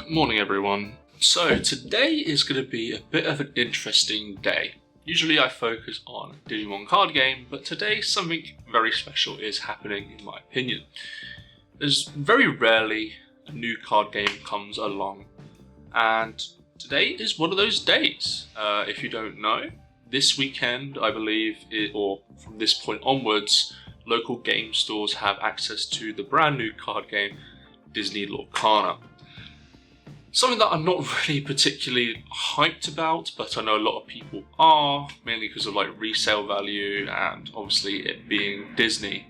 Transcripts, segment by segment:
Morning everyone. So today is going to be a bit of an interesting day. Usually I focus on a Digimon card game, but today something very special is happening in my opinion. There's very rarely a new card game comes along, and today is one of those days. If you don't know, this weekend I believe, or from this point onwards, local game stores have access to the brand new card game Disney Lorcana. Something that I'm not really particularly hyped about, but I know a lot of people are, mainly because of like resale value and obviously it being Disney.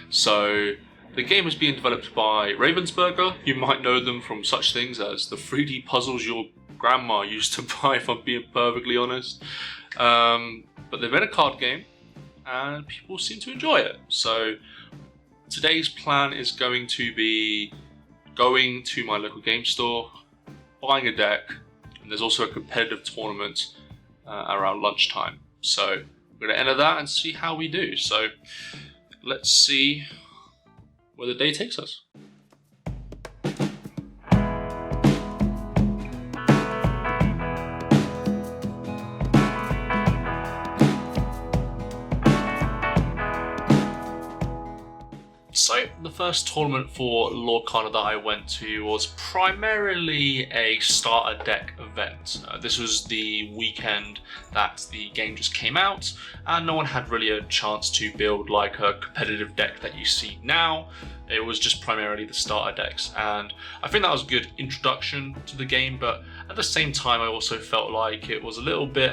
So the game is being developed by Ravensburger. You might know them from such things as the 3D puzzles your grandma used to buy, if I'm being perfectly honest. But they've made a card game and people seem to enjoy it. So today's plan is going to be going to my local game store, buying a deck, and there's also a competitive tournament around lunchtime. So we're going to enter that and see how we do. So let's see where the day takes us. So the first tournament for Lorcana that I went to was primarily a starter deck event. This was the weekend that the game just came out and no one had really a chance to build like a competitive deck that you see now. It was just primarily the starter decks, and I think that was a good introduction to the game, but at the same time I also felt like it was a little bit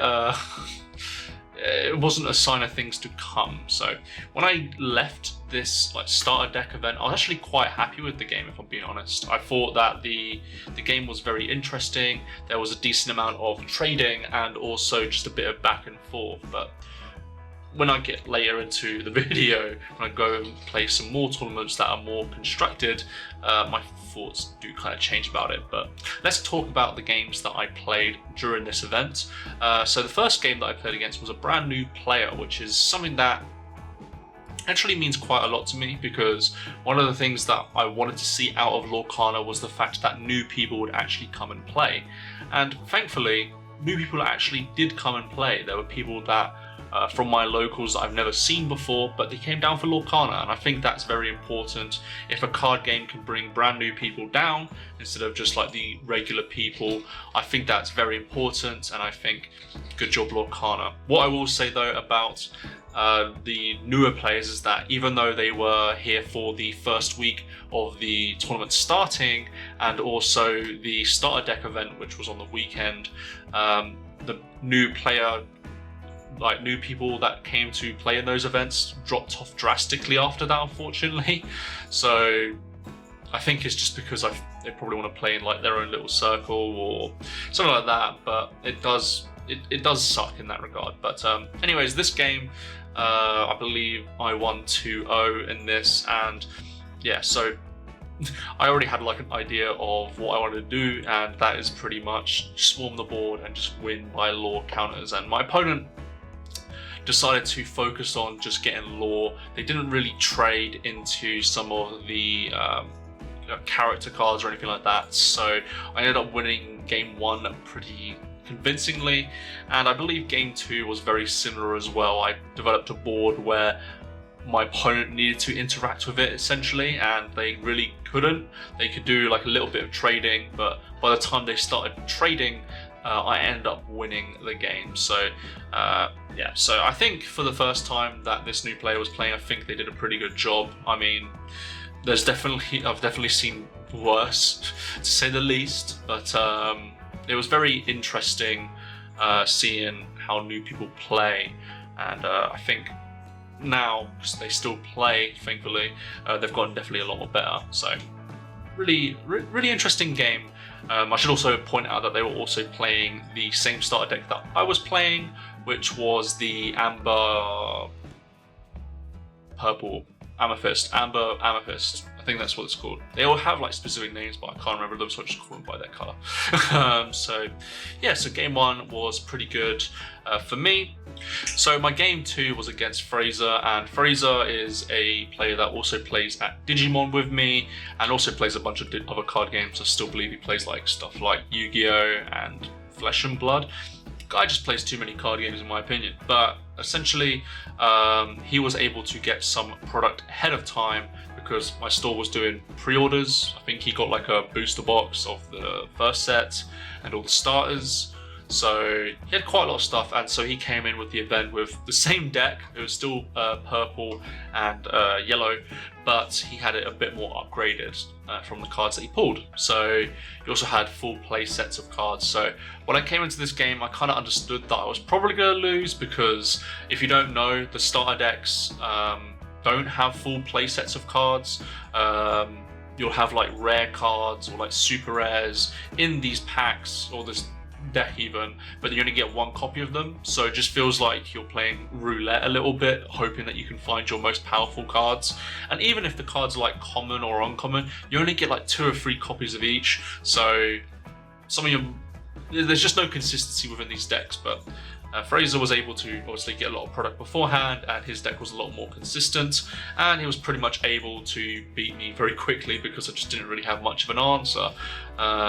it wasn't a sign of things to come. So when I left this like starter deck event, I was actually quite happy with the game, if I'm being honest. I thought that the game was very interesting. There was a decent amount of trading and also just a bit of back and forth. But when I get later into the video, when I go and play some more tournaments that are more constructed, my thoughts do kind of change about it. But let's talk about the games that I played during this event. So the first game that I played against was a brand new player, which is something that actually means quite a lot to me, because one of the things that I wanted to see out of Lorcana was the fact that new people would actually come and play. And thankfully, new people actually did come and play. There were people that from my locals that I've never seen before, but they came down for Lorcana, and I think that's very important. If a card game can bring brand new people down instead of just like the regular people, I think that's very important, and I think good job Lorcana. What I will say though about the newer players is that even though they were here for the first week of the tournament starting and also the starter deck event, which was on the weekend, the new people that came to play in those events dropped off drastically after that, unfortunately. So I think it's just because they probably want to play in like their own little circle or something like that, but it does suck in that regard. But anyways, this game, I believe I won 2-0 in this, and yeah, so I already had like an idea of what I wanted to do, and that is pretty much swarm the board and just win by lore counters. And my opponent decided to focus on just getting lore. They didn't really trade into some of the character cards or anything like that, so I ended up winning game 1 pretty convincingly, and I believe game 2 was very similar as well. I developed a board where my opponent needed to interact with it essentially, and they really couldn't. They could do like a little bit of trading, but by the time they started trading, I ended up winning the game. So yeah, so I think for the first time that this new player was playing, I think they did a pretty good job. I mean, I've definitely seen worse, to say the least, but it was very interesting seeing how new people play, and I think now, because they still play, thankfully, they've gotten definitely a lot more better. So really interesting game. I should also point out that they were also playing the same starter deck that I was playing, which was the Amber Amethyst, I think that's what it's called. They all have like specific names, but I can't remember them, so I just call them by their color. So yeah, so game 1 was pretty good for me. So my game 2 was against Fraser, and Fraser is a player that also plays at Digimon with me, and also plays a bunch of other card games. I still believe he plays like stuff like Yu-Gi-Oh! And Flesh and Blood. Guy just plays too many card games in my opinion, but essentially he was able to get some product ahead of time because my store was doing pre-orders. I think he got like a booster box of the first set and all the starters, so he had quite a lot of stuff, and so he came in with the event with the same deck. It was still purple and yellow, but he had it a bit more upgraded from the cards that he pulled. So he also had full play sets of cards. So when I came into this game, I kind of understood that I was probably going to lose, because if you don't know, the starter decks don't have full play sets of cards. You'll have like rare cards or like super rares in these packs or this deck even, but you only get one copy of them, so it just feels like you're playing roulette a little bit, hoping that you can find your most powerful cards. And even if the cards are like common or uncommon, you only get like 2 or 3 copies of each, so there's just no consistency within these decks. But Fraser was able to obviously get a lot of product beforehand, and his deck was a lot more consistent, and he was pretty much able to beat me very quickly because I just didn't really have much of an answer,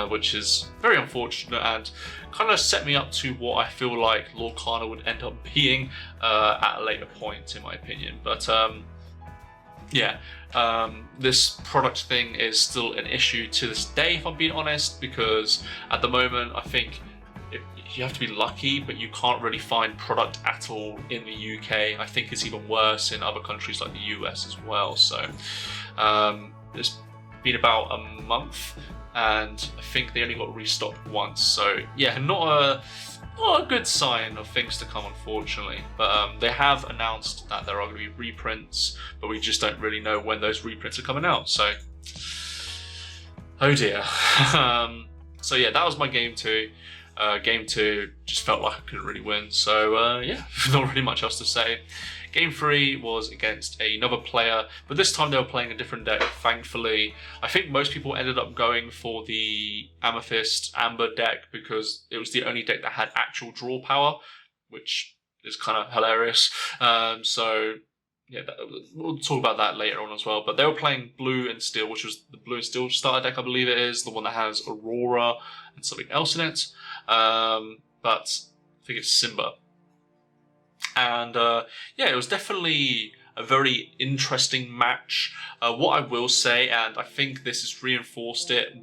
which is very unfortunate and kind of set me up to what I feel like Lorcana would end up being at a later point, in my opinion. But yeah, this product thing is still an issue to this day, if I'm being honest, because at the moment I think you have to be lucky, but you can't really find product at all in the UK. I think it's even worse in other countries like the US as well. So it's been about a month, and I think they only got restocked once. So yeah, not a good sign of things to come, unfortunately. But they have announced that there are going to be reprints, but we just don't really know when those reprints are coming out. So oh dear. So yeah, that was my game 2. Game 2 just felt like I couldn't really win, so yeah, not really much else to say. Game 3 was against another player, but this time they were playing a different deck, thankfully. I think most people ended up going for the Amethyst Amber deck because it was the only deck that had actual draw power, which is kind of hilarious. So yeah, we'll talk about that later on as well. But they were playing Blue and Steel, which was the Blue and Steel starter deck, I believe it is, the one that has Aurora and something else in it. But I think it's Simba. And yeah, it was definitely a very interesting match. What I will say, and I think this has reinforced it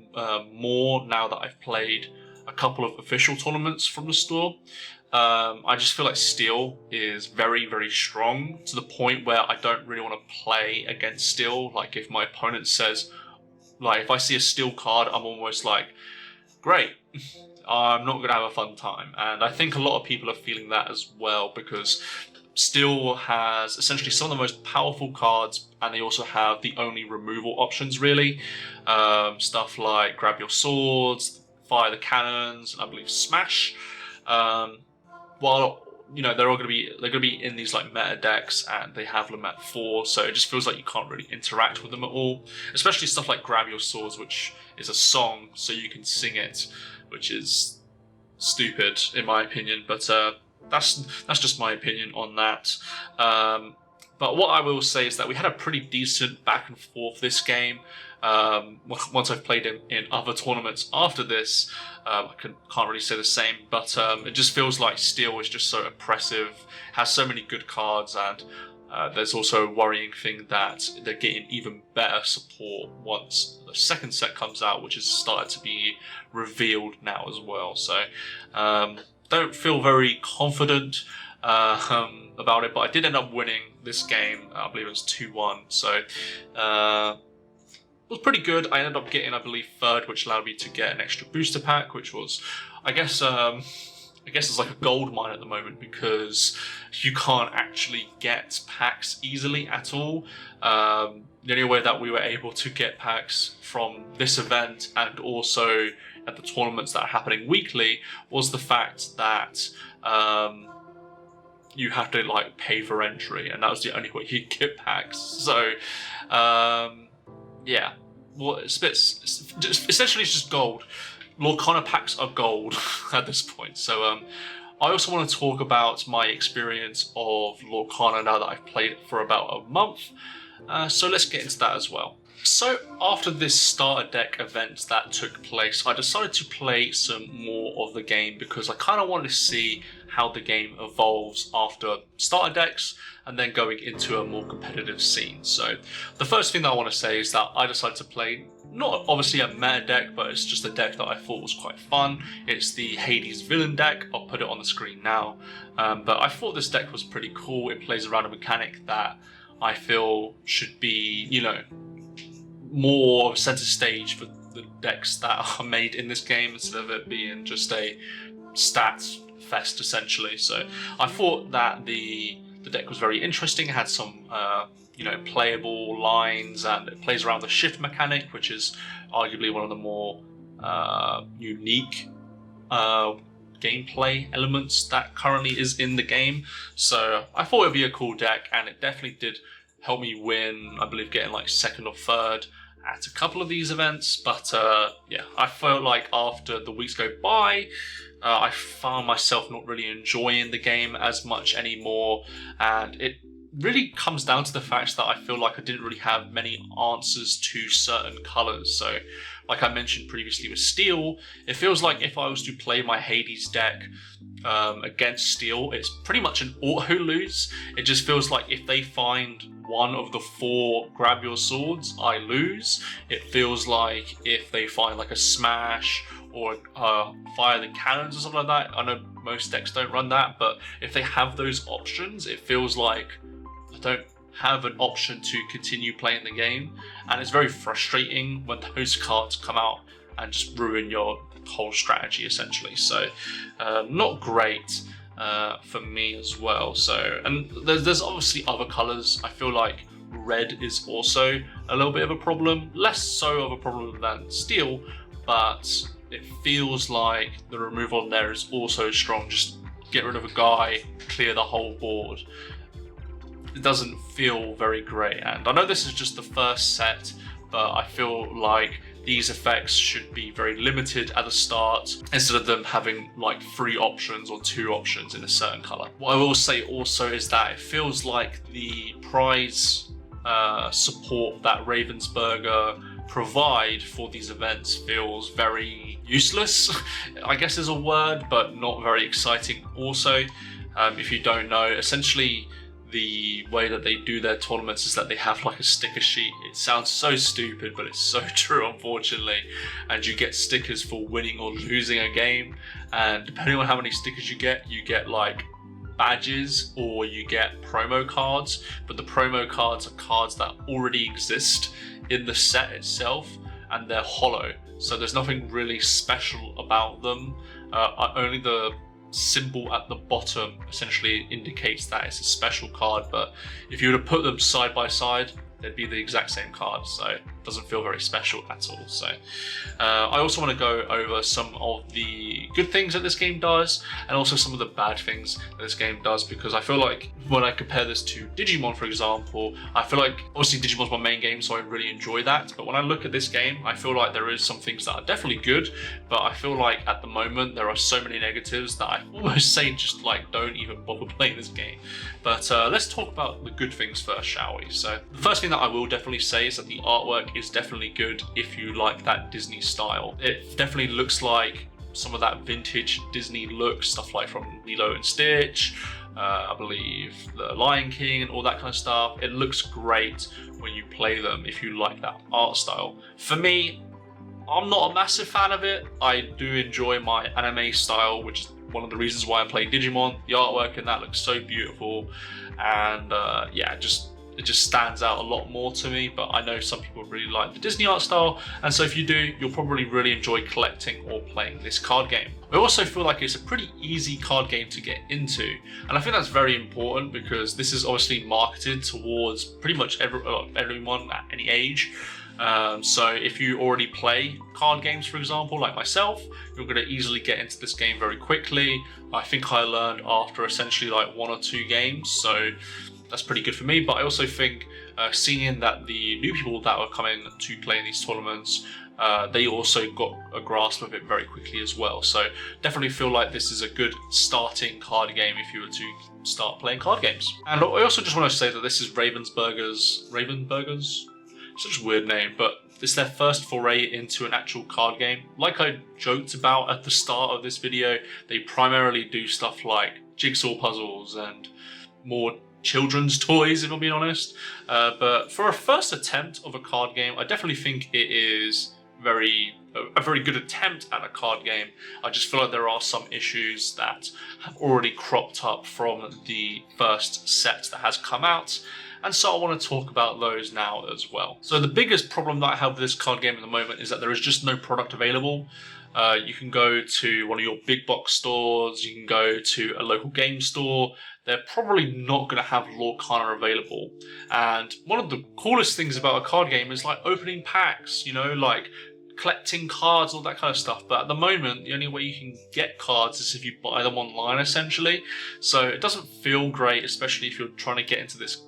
more now that I've played a couple of official tournaments from the store, I just feel like Steel is very, very strong, to the point where I don't really want to play against Steel. Like if my opponent says, like if I see a Steel card, I'm almost like, great, I'm not going to have a fun time. And I think a lot of people are feeling that as well, because Steel has essentially some of the most powerful cards, and they also have the only removal options really. Stuff like Grab Your Swords, Fire the Cannons, and I believe Smash. While they're going to be in these like meta decks, and they have them at 4, so it just feels like you can't really interact with them at all. Especially stuff like Grab Your Swords, which is a song, so you can sing it, which is stupid in my opinion. But that's just my opinion on that. But what I will say is that we had a pretty decent back and forth this game. Once I've played in other tournaments after this, I can't really say the same, but it just feels like Steel is just so oppressive, has so many good cards, and there's also a worrying thing that they're getting even better support once the second set comes out, which has started to be revealed now as well. So don't feel very confident about it, but I did end up winning this game. I believe it was 2-1, so it was pretty good. I ended up getting, I believe, 3rd, which allowed me to get an extra booster pack, which was, I guess it's like a gold mine at the moment, because you can't actually get packs easily at all. The only way that we were able to get packs from this event, and also at the tournaments that are happening weekly, was the fact that you have to like pay for entry, and that was the only way you get packs. So yeah, well, essentially it's just gold. Lorcana packs are gold at this point. So I also want to talk about my experience of Lorcana now that I've played it for about a month. So let's get into that as well. So after this starter deck event that took place, I decided to play some more of the game because I kind of wanted to see how the game evolves after starter decks and then going into a more competitive scene. So the first thing that I want to say is that I decided to play not obviously a meta deck, but it's just a deck that I thought was quite fun. It's the Hades villain deck. I'll put it on the screen now. But I thought this deck was pretty cool. It plays around a mechanic that I feel should be, you know, more center stage for the decks that are made in this game instead of it being just a stats fest essentially. So I thought that the deck was very interesting. It had some you know, playable lines, and it plays around the shift mechanic, which is arguably one of the more unique gameplay elements that currently is in the game. So I thought it would be a cool deck, and it definitely did help me win, I believe, getting like second or third at a couple of these events. But yeah, I felt like after the weeks go by, I found myself not really enjoying the game as much anymore, and it really comes down to the fact that I feel like I didn't really have many answers to certain colors. So like I mentioned previously with Steel, it feels like if I was to play my Hades deck against Steel, it's pretty much an auto lose. It just feels like if they find one of the 4 grab your swords, I lose. It feels like if they find like a smash or fire the cannons or something like that, I know most decks don't run that, but if they have those options, it feels like I don't have an option to continue playing the game, and it's very frustrating when those cards come out and just ruin your whole strategy essentially. So not great for me as well. So, and there's obviously other colors. I feel like red is also a little bit of a problem, less so of a problem than Steel, but it feels like the removal there is also strong. Just get rid of a guy, clear the whole board. It doesn't feel very great, and I know this is just the first set, but I feel like these effects should be very limited at the start instead of them having like 3 options or 2 options in a certain color. What I will say also is that it feels like the prize support that Ravensburger provide for these events feels very useless, I guess is a word, but not very exciting also. If you don't know, essentially the way that they do their tournaments is that they have like a sticker sheet. It sounds so stupid, but it's so true, unfortunately. And you get stickers for winning or losing a game, and depending on how many stickers you get like badges or you get promo cards. But the promo cards are cards that already exist in the set itself, and they're hollow, so there's nothing really special about them. Only the symbol at the bottom essentially indicates that it's a special card, but if you were to put them side by side, they'd be the exact same card, so it doesn't feel very special at all. So I also want to go over some of the good things that this game does, and also some of the bad things that this game does, because I feel like when I compare this to Digimon, for example, I feel like obviously Digimon's my main game, so I really enjoy that, but when I look at this game, I feel like there is some things that are definitely good, but I feel like at the moment there are so many negatives that I almost say just like don't even bother playing this game. But let's talk about the good things first, shall we? So the first thing that I will definitely say is that the artwork is definitely good if you like that Disney style. It definitely looks like some of that vintage Disney look, stuff like from Lilo and Stitch, I believe the Lion King and all that kind of stuff. It looks great when you play them if you like that art style. For me, I'm not a massive fan of it. I do enjoy my anime style, which is one of the reasons why I play Digimon. The artwork in that looks so beautiful, and yeah, it just stands out a lot more to me. But I know some people really like the Disney art style, and so if you do, you'll probably really enjoy collecting or playing this card game. I also feel like it's a pretty easy card game to get into, and I think that's very important because this is obviously marketed towards pretty much everyone at any age. So if you already play card games, for example, like myself, you're going to easily get into this game very quickly. I think I learned after essentially like 1 or 2 games, so that's pretty good for me. But I also think seeing that the new people that are coming to play in these tournaments, they also got a grasp of it very quickly as well. So definitely feel like this is a good starting card game if you were to start playing card games. And I also just want to say that this is Ravensburger's, such a weird name, but it's their first foray into an actual card game. Like I joked about at the start of this video, they primarily do stuff like jigsaw puzzles and more children's toys, if I'm being honest. But for a first attempt of a card game, I definitely think it is a very good attempt at a card game. I just feel like there are some issues that have already cropped up from the first set that has come out, and so I want to talk about those now as well. So the biggest problem that I have with this card game at the moment is that there is just no product available. You can go to one of your big box stores, you can go to a local game store. They're probably not going to have Lorcana available. And one of the coolest things about a card game is like opening packs, you know, like collecting cards, all that kind of stuff. But at the moment, the only way you can get cards is if you buy them online, essentially. So it doesn't feel great, especially if you're trying to get into this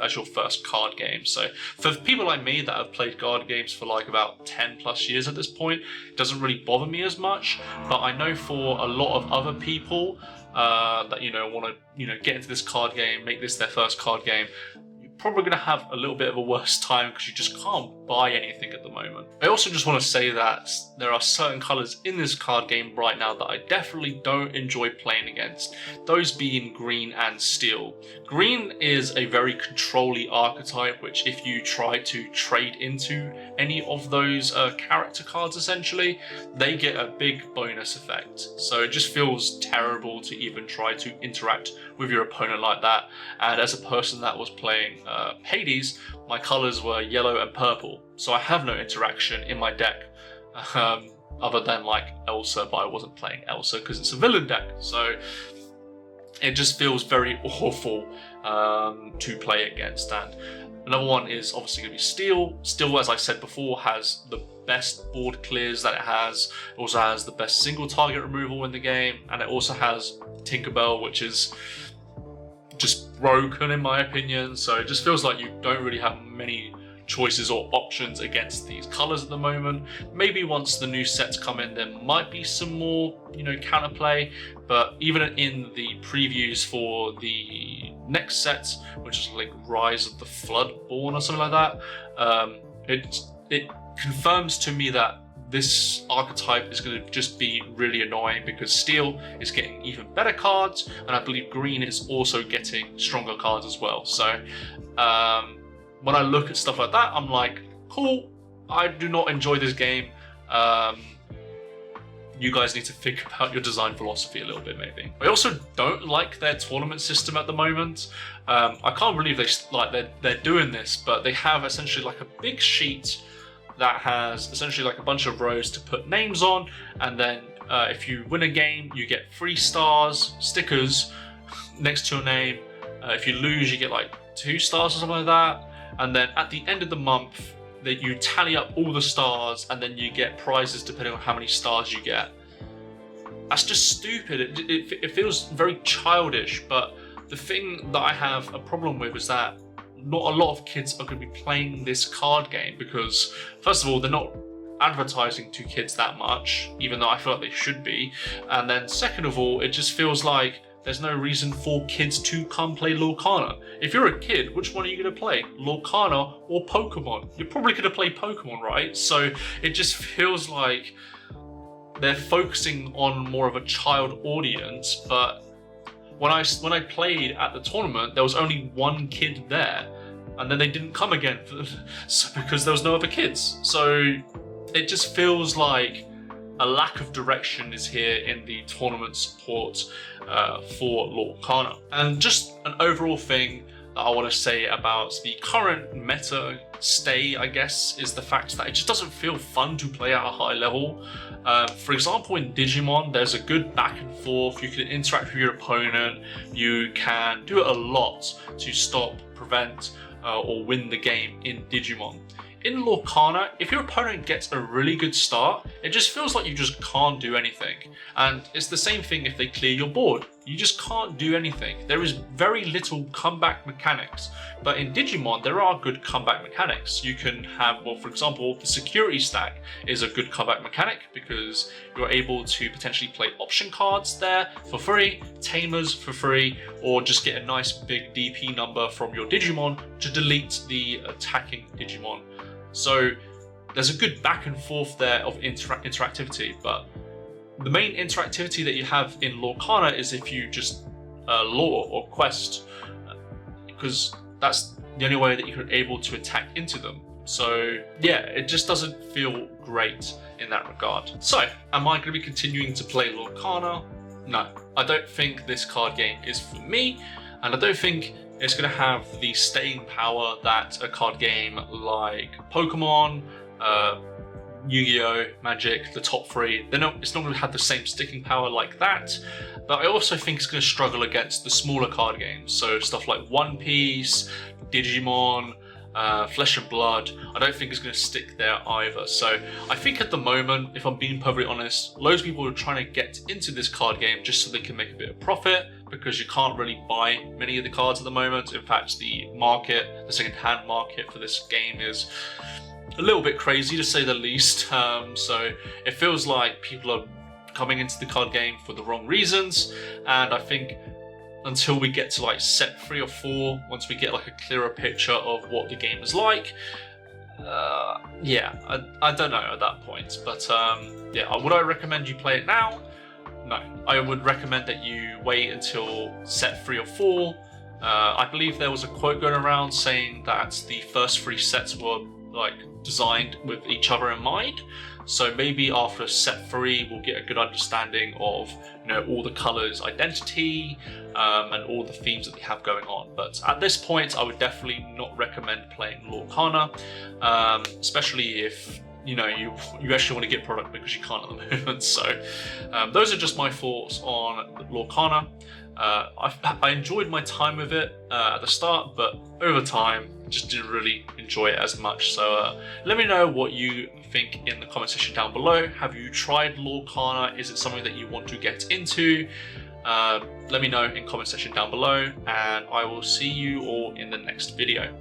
as your first card game. So for people like me that have played card games for like about 10 plus years at this point, it doesn't really bother me as much. But I know for a lot of other people that want to get into this card game, make this their first card game, probably going to have a little bit of a worse time because you just can't buy anything at the moment. I also just want to say that there are certain colours in this card game right now that I definitely don't enjoy playing against, those being green and steel. Green is a very control-y archetype, which if you try to trade into any of those character cards, essentially, they get a big bonus effect. So it just feels terrible to even try to interact with your opponent like that. And as a person that was playing Hades, my colours were yellow and purple, so I have no interaction in my deck other than like Elsa, but I wasn't playing Elsa because it's a villain deck, so it just feels very awful to play against. And another one is obviously going to be Steel. Steel, as I said before, has the best board clears that it has. It also has the best single target removal in the game, and it also has Tinkerbell, which is just broken in my opinion. So it just feels like you don't really have many choices or options against these colors at the moment. Maybe once the new sets come in, there might be some more, counterplay. But even in the previews for the next set, which is like Rise of the Floodborn or something like that, it confirms to me that this archetype is going to just be really annoying because Steel is getting even better cards, and I believe Green is also getting stronger cards as well. So when I look at stuff like that, I'm like, cool, I do not enjoy this game. You guys need to think about your design philosophy a little bit, maybe. I also don't like their tournament system at the moment. I can't believe they're doing this, but they have essentially like a big sheet that has essentially like a bunch of rows to put names on, and then if you win a game, you get 3 stars, stickers next to your name. If you lose, you get like 2 stars or something like that. And then at the end of the month, that you tally up all the stars, and then you get prizes depending on how many stars you get. That's just stupid. It feels very childish. But the thing that I have a problem with is that not a lot of kids are going to be playing this card game because, first of all, they're not advertising to kids that much, even though I feel like they should be. And then second of all, it just feels like there's no reason for kids to come play Lorcana. If you're a kid, which one are you going to play? Lorcana or Pokemon? You're probably going to play Pokemon, right? So it just feels like they're focusing on more of a child audience, but when I played at the tournament, there was only one kid there, and then they didn't come again because there was no other kids. So it just feels like a lack of direction is here in the tournament support for Lorcana. And just an overall thing that I want to say about the current meta stay, I guess, is the fact that it just doesn't feel fun to play at a high level. For example, in Digimon, there's a good back and forth. You can interact with your opponent. You can do a lot to stop, prevent, or win the game in Digimon. In Lorcana, if your opponent gets a really good start, it just feels like you just can't do anything. And it's the same thing if they clear your board. you just can't do anything. There is very little comeback mechanics, but in Digimon there are good comeback mechanics. You can have, well, for example, the security stack is a good comeback mechanic because you're able to potentially play option cards there for free, tamers for free, or just get a nice big DP number from your Digimon to delete the attacking Digimon. So there's a good back and forth there of interactivity, but the main interactivity that you have in Lorcana is if you just lore or quest, because that's the only way that you're able to attack into them. So yeah, it just doesn't feel great in that regard. So am I going to be continuing to play Lorcana? No, I don't think this card game is for me, and I don't think it's going to have the staying power that a card game like Pokemon, Yu-Gi-Oh!, Magic, the top three, it's not going to have the same sticking power like that, but I also think it's going to struggle against the smaller card games, so stuff like One Piece, Digimon, Flesh and Blood. I don't think it's going to stick there either. So I think at the moment, if I'm being perfectly honest, loads of people are trying to get into this card game just so they can make a bit of profit, because you can't really buy many of the cards at the moment. In fact, the second-hand market for this game is a little bit crazy to say the least. So it feels like people are coming into the card game for the wrong reasons, and I think until we get to like set 3 or 4, once we get like a clearer picture of what the game is like, yeah, I don't know at that point. But yeah, would I recommend you play it now? No, I would recommend that you wait until set 3 or 4. I believe there was a quote going around saying that the first 3 sets were like designed with each other in mind. So maybe after set 3 we'll get a good understanding of, you know, all the colours' identity and all the themes that they have going on. But at this point I would definitely not recommend playing Lorcana, especially if you know you actually want to get product, because you can't at the moment. So those are just my thoughts on Lorcana. I enjoyed my time with it at the start, but over time just didn't really enjoy it as much. So let me know what you think in the comment section down below. Have you tried Lorcana? Is it something that you want to get into? Let me know in comment section down below, and I will see you all in the next video.